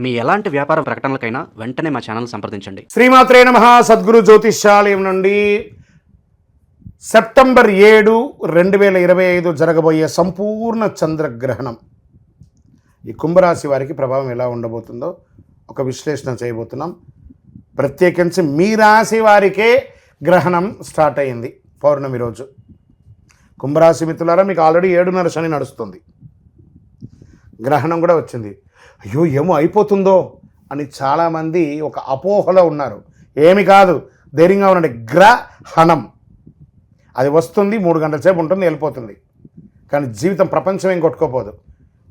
మీ ఎలాంటి వ్యాపార ప్రకటనలకైనా వెంటనే మా ఛానల్ సంప్రదించండి. శ్రీమాత్రే నమః. సద్గురు జ్యోతిష్యాలయం నుండి సెప్టెంబర్ 7, 2025 జరగబోయే సంపూర్ణ చంద్రగ్రహణం ఈ కుంభరాశి వారికి ప్రభావం ఎలా ఉండబోతుందో ఒక విశ్లేషణ చేయబోతున్నాం. ప్రత్యేకించి మీ రాశి వారికే గ్రహణం స్టార్ట్ అయింది పౌర్ణమి రోజు. కుంభరాశి మిత్రులారా, మీకు ఆల్రెడీ 7:30 శని నడుస్తుంది. గ్రహణం కూడా వచ్చింది. అయ్యో ఏమో అయిపోతుందో అని చాలామంది ఒక అపోహలో ఉన్నారు. ఏమి కాదు, ధైర్యంగా ఉండండి. గ్రహణం అది వస్తుంది, 3 గంటల సేపు ఉంటుంది, వెళ్ళిపోతుంది. కానీ జీవితం ప్రపంచం ఏం కొట్టుకోపోదు.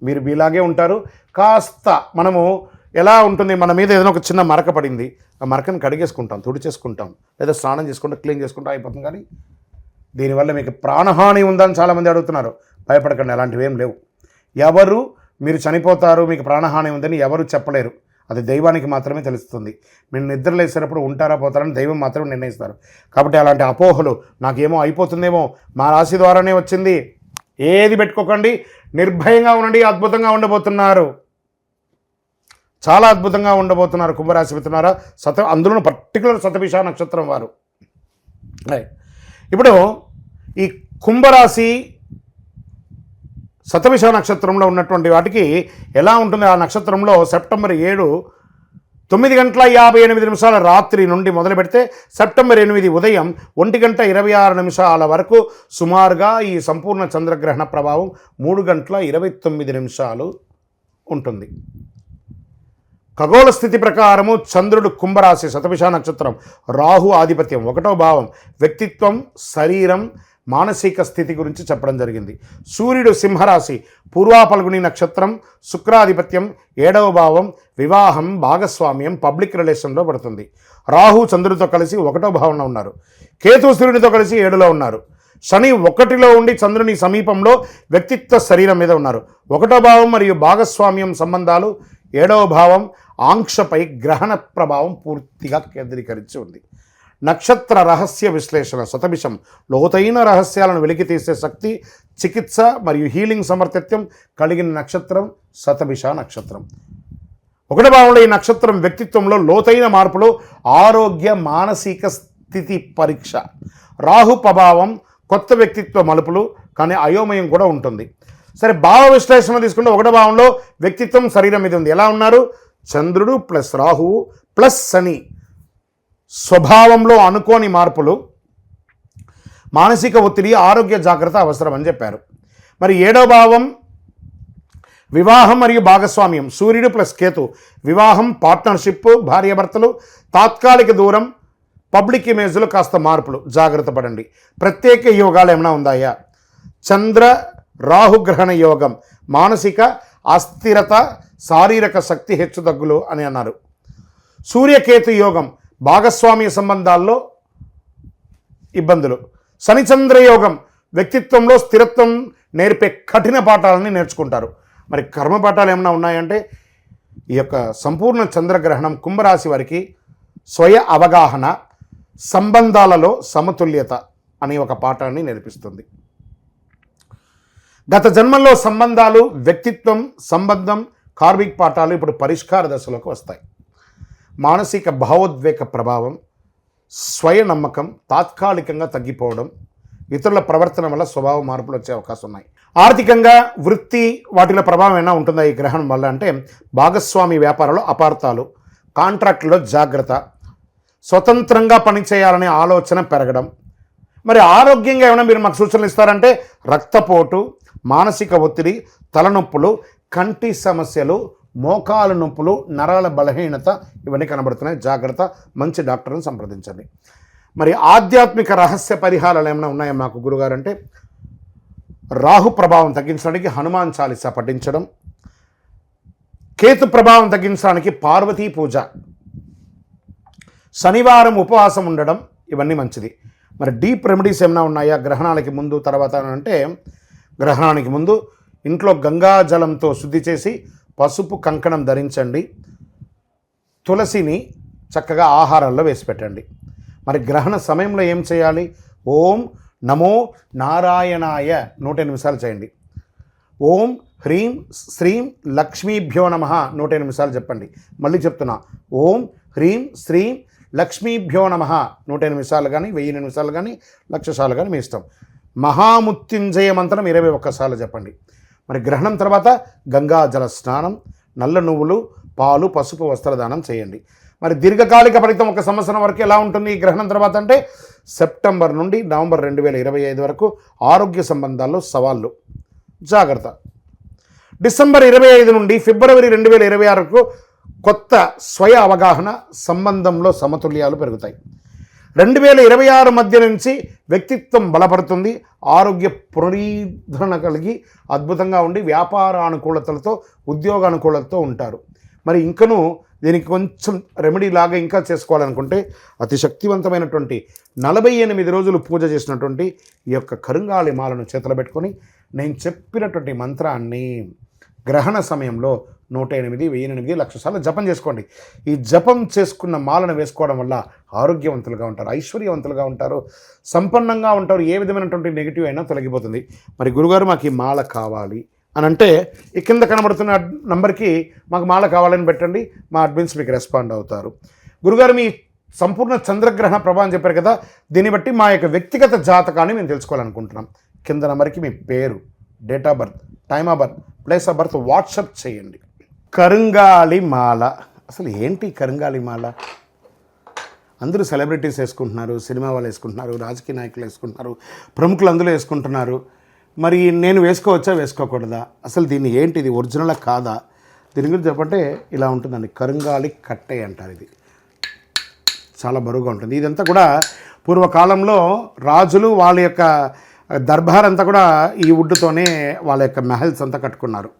మీరు ఇలాగే ఉంటారు. కాస్త మనము ఎలా ఉంటుంది, మన మీద ఏదైనా ఒక చిన్న మరక పడింది, ఆ మరకను కడిగేసుకుంటాం, తుడిచేసుకుంటాం, లేదా స్నానం చేసుకుంటాం, క్లీన్ చేసుకుంటాం, అయిపోతుంది. కానీ దీనివల్ల మీకు ప్రాణహాని ఉందని చాలామంది అడుగుతున్నారు. భయపడకండి, అలాంటివి ఏం లేవు. ఎవరు మీరు చనిపోతారు, మీకు ప్రాణహాని ఉందని ఎవరు చెప్పలేరు. అది దైవానికి మాత్రమే తెలుస్తుంది. మీరు నిద్రలేసేటప్పుడు ఉంటారా పోతారని దైవం మాత్రమే నిర్ణయిస్తారు. కాబట్టి అలాంటి అపోహలు, నాకేమో అయిపోతుందేమో, మా రాశి ద్వారానే వచ్చింది, ఏది పెట్టుకోకండి. నిర్భయంగా ఉండండి. అద్భుతంగా ఉండబోతున్నారు, చాలా అద్భుతంగా ఉండబోతున్నారు కుంభరాశి మిత్రులారా. అందులో పర్టికులర్ శతభిష నక్షత్రం వారు. ఇప్పుడు ఈ కుంభరాశి శతభిష నక్షత్రంలో ఉన్నటువంటి వాటికి ఎలా ఉంటుంది? ఆ నక్షత్రంలో సెప్టెంబర్ 7, 9:58 రాత్రి నుండి మొదలు పెడితే సెప్టెంబర్ 8 ఉదయం 1:26 వరకు సుమారుగా ఈ సంపూర్ణ చంద్రగ్రహణ ప్రభావం 3:29 ఉంటుంది. ఖగోళ స్థితి ప్రకారము చంద్రుడు కుంభరాశి శతభిష నక్షత్రం, రాహు ఆధిపత్యం, 1వ భావం, వ్యక్తిత్వం, శరీరం, మానసిక స్థితి గురించి చెప్పడం జరిగింది. సూర్యుడు సింహరాశి, పూర్వా ఫల్గుని నక్షత్రం, శుక్రాధిపత్యం, 7వ భావం, వివాహం, భాగస్వామ్యం, పబ్లిక్ రిలేషన్లో పడుతుంది. రాహు చంద్రుడితో కలిసి 1వ భావంలో ఉన్నారు. కేతు సూర్యుడితో కలిసి 7లో ఉన్నారు. శని 1లో ఉండి చంద్రుని సమీపంలో వ్యక్తిత్వ శరీరం మీద ఉన్నారు. 1వ భావం మరియు భాగస్వామ్యం సంబంధాలు, 7వ భావం, ఆంక్షపై గ్రహణ ప్రభావం పూర్తిగా కేంద్రీకరించి ఉంది. నక్షత్ర రహస్య విశ్లేషణ శతభిషం, లోతైన రహస్యాలను వెలికి తీసే శక్తి, చికిత్స మరియు హీలింగ్ సమర్థత్యం కలిగిన నక్షత్రం శతభిష నక్షత్రం. 1వ భావంలో ఈ నక్షత్రం వ్యక్తిత్వంలో లోతైన మార్పులు, ఆరోగ్య, మానసిక స్థితి పరీక్ష. రాహు ప్రభావం కొత్త వ్యక్తిత్వ మలుపులు, కానీ అయోమయం కూడా ఉంటుంది. సరే, భావ విశ్లేషణ తీసుకుంటే 1వ భావంలో వ్యక్తిత్వం శరీరం మీద ఉంది. ఎలా ఉన్నారు? చంద్రుడు ప్లస్ రాహువు ప్లస్ శని, స్వభావంలో అనుకోని మార్పులు, మానసిక ఒత్తిడి, ఆరోగ్య జాగ్రత్త అవసరం అని చెప్పారు. మరి 7వ భావం వివాహం మరియు భాగస్వామ్యం, సూర్యుడు ప్లస్ కేతు, వివాహం, పార్ట్నర్షిప్, భార్యాభర్తలు, తాత్కాలిక దూరం, పబ్లిక్ ఇమేజ్లో కాస్త మార్పులు, జాగ్రత్త పడండి. ప్రత్యేక యోగాలు ఏమైనా ఉన్నాయా? చంద్ర రాహుగ్రహణ యోగం, మానసిక అస్థిరత, శారీరక శక్తి హెచ్చుతగ్గులు అని అన్నారు. సూర్యకేతు యోగం, భాగస్వామ్య సంబంధాల్లో ఇబ్బందులు. శనిచంద్ర యోగం, వ్యక్తిత్వంలో స్థిరత్వం నేర్పే కఠిన పాఠాలని నేర్చుకుంటారు. మరి కర్మ పాఠాలు ఏమైనా ఉన్నాయంటే ఈ యొక్క సంపూర్ణ చంద్రగ్రహణం కుంభరాశి వారికి స్వయ అవగాహన, సంబంధాలలో సమతుల్యత అనే ఒక పాఠాన్ని నేర్పిస్తుంది. గత జన్మల్లో సంబంధాలు, వ్యక్తిత్వం, సంబంధం, కార్మిక పాఠాలు ఇప్పుడు పరిష్కార దశలోకి వస్తాయి. మానసిక భావోద్వేగ ప్రభావం, స్వయ నమ్మకం తాత్కాలికంగా తగ్గిపోవడం, ఇతరుల ప్రవర్తన వల్ల స్వభావ మార్పులు వచ్చే అవకాశం ఉన్నాయి. ఆర్థికంగా, వృత్తి వాటిలో ప్రభావం ఏమైనా ఉంటుందా ఈ గ్రహణం వల్ల అంటే భాగస్వామి వ్యాపారంలో అపార్థాలు, కాంట్రాక్టులో జాగ్రత్త, స్వతంత్రంగా పనిచేయాలనే ఆలోచన పెరగడం. మరి ఆరోగ్యంగా ఏమైనా మీరు మాకు సూచనలు ఇస్తారంటే రక్తపోటు, మానసిక ఒత్తిడి, తలనొప్పులు, కంటి సమస్యలు, మోకాలు నొప్పులు, నరాల బలహీనత ఇవన్నీ కనబడుతున్నాయి. జాగ్రత్త, మంచి డాక్టర్ని సంప్రదించండి. మరి ఆధ్యాత్మిక రహస్య పరిహారాలు ఏమైనా ఉన్నాయా మాకు గురుగారు అంటే రాహు ప్రభావం తగ్గించడానికి హనుమాన్ చాలీసా పఠించడం, కేతు ప్రభావం తగ్గించడానికి పార్వతీ పూజ, శనివారం ఉపవాసం ఉండడం, ఇవన్నీ మంచిది. మరి డీప్ రెమెడీస్ ఏమైనా ఉన్నాయా గ్రహణానికి ముందు తర్వాత అంటే గ్రహణానికి ముందు ఇంట్లో గంగాజలంతో శుద్ధి చేసి పసుపు కంకణం ధరించండి. తులసిని చక్కగా ఆహారాల్లో వేసి పెట్టండి. మరి గ్రహణ సమయంలో ఏం చేయాలి? ఓం నమో నారాయణాయ 108 చేయండి. ఓం హ్రీం శ్రీం లక్ష్మీభ్యో నమః 108 సార్లు చెప్పండి. మళ్ళీ చెప్తున్నా, ఓం హ్రీం శ్రీం లక్ష్మీభ్యో నమః 108 సార్లు కానీ 1008 సార్లు కానీ 1,00,000 సార్లు కానీ మీ ఇష్టం. మహామృత్యుంజయ మంత్రం 21 సార్లు చెప్పండి. మరి గ్రహణం తర్వాత గంగాజల స్నానం, నల్ల నువ్వులు, పాలు, పసుపు వస్త్రదానం చేయండి. మరి దీర్ఘకాలిక ఫలితం 1 సంవత్సరం వరకు ఎలా ఉంటుంది ఈ గ్రహణం తర్వాత అంటే సెప్టెంబర్ నుండి నవంబర్ 2025 వరకు ఆరోగ్య సంబంధాల్లో సవాళ్ళు, జాగ్రత్త. డిసెంబర్ 25 నుండి ఫిబ్రవరి 2026 వరకు కొత్త స్వయ అవగాహన, సంబంధంలో సమతుల్యాలు పెరుగుతాయి. 2026 మధ్య నుంచి వ్యక్తిత్వం బలపడుతుంది, ఆరోగ్య పునరుద్ధరణ కలిగి అద్భుతంగా ఉండి వ్యాపార అనుకూలతలతో, ఉద్యోగ అనుకూలతతో ఉంటారు. మరి ఇంకనూ దీనికి కొంచెం రెమెడీ లాగా ఇంకా చేసుకోవాలనుకుంటే అతి శక్తివంతమైనటువంటి 48 రోజులు పూజ చేసినటువంటి ఈ యొక్క కరుంగాళి మాలను చేతిలో పెట్టుకొని నేను చెప్పినటువంటి మంత్రాన్ని గ్రహణ సమయంలో 108, 1008, 1,00,000 సార్లు జపం చేసుకోండి. ఈ జపం చేసుకున్న మాలను వేసుకోవడం వల్ల ఆరోగ్యవంతులుగా ఉంటారు, ఐశ్వర్యవంతులుగా ఉంటారు, సంపన్నంగా ఉంటారు. ఏ విధమైనటువంటి నెగిటివ్ అయినా తొలగిపోతుంది. మరి గురుగారు మాకు ఈ మాల కావాలి అని అంటే ఈ కింద కనబడుతున్న నంబర్కి మాకు మాల కావాలని పెట్టండి, మా అడ్మిన్స్ మీకు రెస్పాండ్ అవుతారు. గురుగారు మీ సంపూర్ణ చంద్రగ్రహణ ప్రభావం చెప్పారు కదా, దీన్ని బట్టి మా యొక్క వ్యక్తిగత జాతకాన్ని మేము తెలుసుకోవాలనుకుంటున్నాం. కింద నంబర్కి మీ పేరు, date of birth, time of birth, place of birth WhatsApp చేయండి. కరుంగాళి మాల అసలు ఏంటి? కరుంగాళి మాల అందరూ సెలబ్రిటీస్ వేసుకుంటున్నారు, సినిమా వాళ్ళు వేసుకుంటున్నారు, రాజకీయ నాయకులు వేసుకుంటున్నారు, ప్రముఖులు అందులో వేసుకుంటున్నారు. మరి నేను వేసుకోవచ్చా వేసుకోకూడదా? అసలు దీన్ని ఏంటి, ఇది ఒరిజినలా కాదా? దీని గురించి చెప్పంటే ఇలా ఉంటుందండి. కరుంగాళి కట్టె అంటారు. ఇది చాలా బరువుగా ఉంటుంది. ఇదంతా కూడా పూర్వకాలంలో రాజులు వాళ్ళ యొక్క దర్బార్ అంతా కూడా ఈ వుడ్తోనే వాళ్ళ యొక్క మహల్స్ అంతా కట్టుకున్నారు.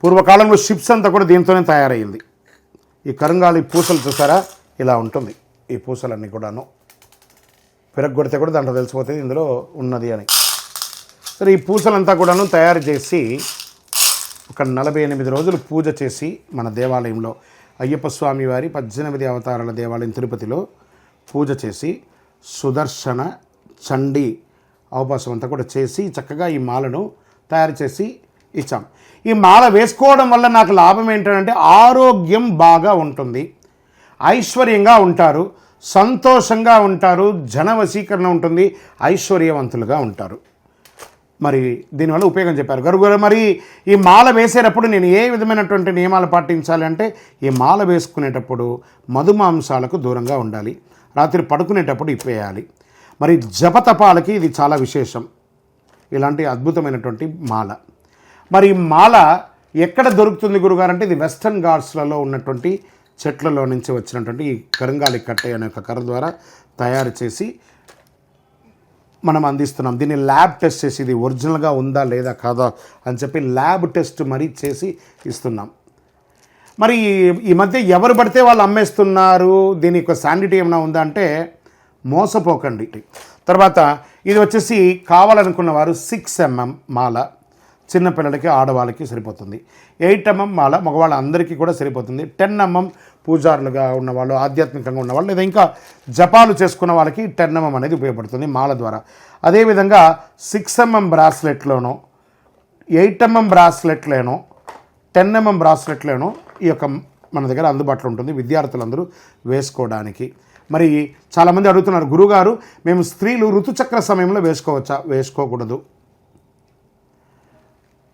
పూర్వకాలంలో షిప్స్ అంతా కూడా దీంతోనే తయారయ్యింది. ఈ కరుంగాళి పూసలు చూసారా, ఇలా ఉంటుంది. ఈ పూసలన్నీ కూడాను విరగ్గొడితే కూడా దాంట్లో తెలిసిపోతుంది ఇందులో ఉన్నది అని. సరే, ఈ పూసలంతా కూడాను తయారు చేసి ఒక 48 రోజులు పూజ చేసి మన దేవాలయంలో అయ్యప్ప స్వామి వారి 18 అవతారాల దేవాలయం తిరుపతిలో పూజ చేసి సుదర్శన చండీ అవకాశం అంతా కూడా చేసి చక్కగా ఈ మాలను తయారు చేసి ఇచ్చాం. ఈ మాల వేసుకోవడం వల్ల నాకు లాభం ఏంటంటే ఆరోగ్యం బాగా ఉంటుంది, ఐశ్వర్యంగా ఉంటారు, సంతోషంగా ఉంటారు, జన వశీకరణ ఉంటుంది, ఐశ్వర్యవంతులుగా ఉంటారు. మరి దీనివల్ల ఉపయోగం చెప్పారు గురుగారు. మరి ఈ మాల వేసేటప్పుడు నేను ఏ విధమైనటువంటి నియమాలు పాటించాలి అంటే ఈ మాల వేసుకునేటప్పుడు మధుమాంసాలకు దూరంగా ఉండాలి, రాత్రి పడుకునేటప్పుడు ఇప్పేయాలి. మరి జపతపాలకి ఇది చాలా విశేషం, ఇలాంటి అద్భుతమైనటువంటి మాల. మరి ఈ మాల ఎక్కడ దొరుకుతుంది గురుగారు అంటే ఇది వెస్టర్న్ ఘాట్స్లలో ఉన్నటువంటి చెట్లలో నుంచి వచ్చినటువంటి ఈ కరుంగాళి కట్టె అనే ఒక కర్ర ద్వారా తయారు చేసి మనం అందిస్తున్నాం. దీన్ని ల్యాబ్ టెస్ట్ చేసి ఇది ఒరిజినల్గా ఉందా లేదా కాదా అని చెప్పి ల్యాబ్ టెస్ట్ మరీ చేసి ఇస్తున్నాం. మరి ఈ మధ్య ఎవరు పడితే వాళ్ళు అమ్మేస్తున్నారు, దీని యొక్క శానిటీ ఏమైనా ఉందా అంటే మోసపోకండి. తర్వాత ఇది వచ్చేసి కావాలనుకున్న వారు 6 mm మాల చిన్నపిల్లలకి ఆడవాళ్ళకి సరిపోతుంది, 8 mm మాల మగవాళ్ళ అందరికీ కూడా సరిపోతుంది, 10 mm పూజారులుగా ఉన్నవాళ్ళు, ఆధ్యాత్మికంగా ఉన్నవాళ్ళు లేదా ఇంకా జపాలు చేసుకున్న వాళ్ళకి 10 mm అనేది ఉపయోగపడుతుంది మాల ద్వారా. అదేవిధంగా 6 mm బ్రాస్లెట్లోనో 8 mm బ్రాస్లెట్లోనో 10 mm బ్రాస్లెట్లోనో ఈ యొక్క మన దగ్గర అందుబాటులో ఉంటుంది విద్యార్థులందరూ వేసుకోవడానికి. మరి చాలామంది అడుగుతున్నారు, గురుగారు మేము స్త్రీలు ఋతుచక్ర సమయంలో వేసుకోవచ్చా? వేసుకోకూడదు.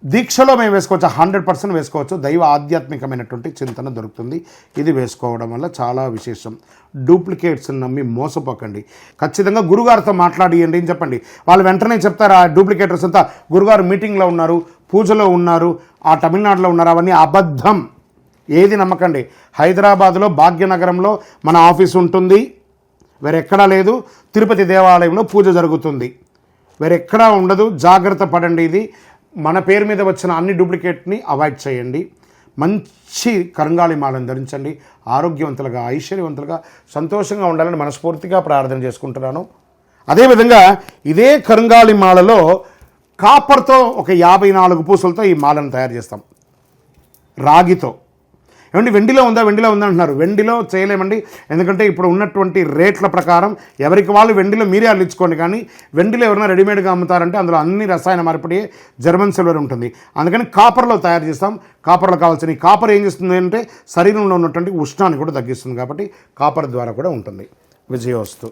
దీక్షలో మేము వేసుకోవచ్చా? 100% వేసుకోవచ్చు. దైవ ఆధ్యాత్మికమైనటువంటి చింతన దొరుకుతుంది. ఇది వేసుకోవడం వల్ల చాలా విశేషం. డూప్లికేట్స్ నమ్మి మోసపోకండి. ఖచ్చితంగా గురుగారితో మాట్లాడియండి అని చెప్పండి. వాళ్ళు వెంటనే చెప్తారు, ఆ డూప్లికేటర్స్ అంతా గురుగారు మీటింగ్లో ఉన్నారు, పూజలో ఉన్నారు, ఆ తమిళనాడులో ఉన్నారు, అవన్నీ అబద్ధం. ఏది నమ్మకండి. హైదరాబాద్లో భాగ్యనగరంలో మన ఆఫీస్ ఉంటుంది, వేరెక్కడా లేదు. తిరుపతి దేవాలయంలో పూజ జరుగుతుంది, వేరెక్కడా ఉండదు. జాగ్రత్త పడండి. ఇది మన పేరు మీద వచ్చిన అన్ని డూప్లికేట్ని అవాయిడ్ చేయండి. మంచి కరుంగాళి మాలను ధరించండి. ఆరోగ్యవంతులుగా, ఐశ్వర్యవంతులుగా, సంతోషంగా ఉండాలని మనస్ఫూర్తిగా ప్రార్థన చేసుకుంటున్నాను. అదేవిధంగా ఇదే కరుంగాళి మాలలో కాపర్తో ఒక 54 పూసలతో ఈ మాలను తయారు చేస్తాం, రాగితో. ఏమండి వెండిలో ఉందా అంటున్నారు. వెండిలో చేయలేమండి, ఎందుకంటే ఇప్పుడు ఉన్నటువంటి రేట్ల ప్రకారం ఎవరికి వాళ్ళు వెండిలో మీరే అల్లించుకోండి. కానీ వెండిలో ఎవరైనా రెడీమేడ్గా అమ్ముతారంటే అందులో అన్ని రసాయన మార్పిడి జర్మన్ సిల్వర్ ఉంటుంది. అందుకని కాపర్లో తయారు చేస్తాం. కాపర్లో కావాల్సిన ఈ కాపర్ ఏం చేస్తుంది అంటే శరీరంలో ఉన్నటువంటి ఉష్ణాన్ని కూడా తగ్గిస్తుంది. కాబట్టి కాపర్ ద్వారా కూడా ఉంటుంది. విజయోస్తు.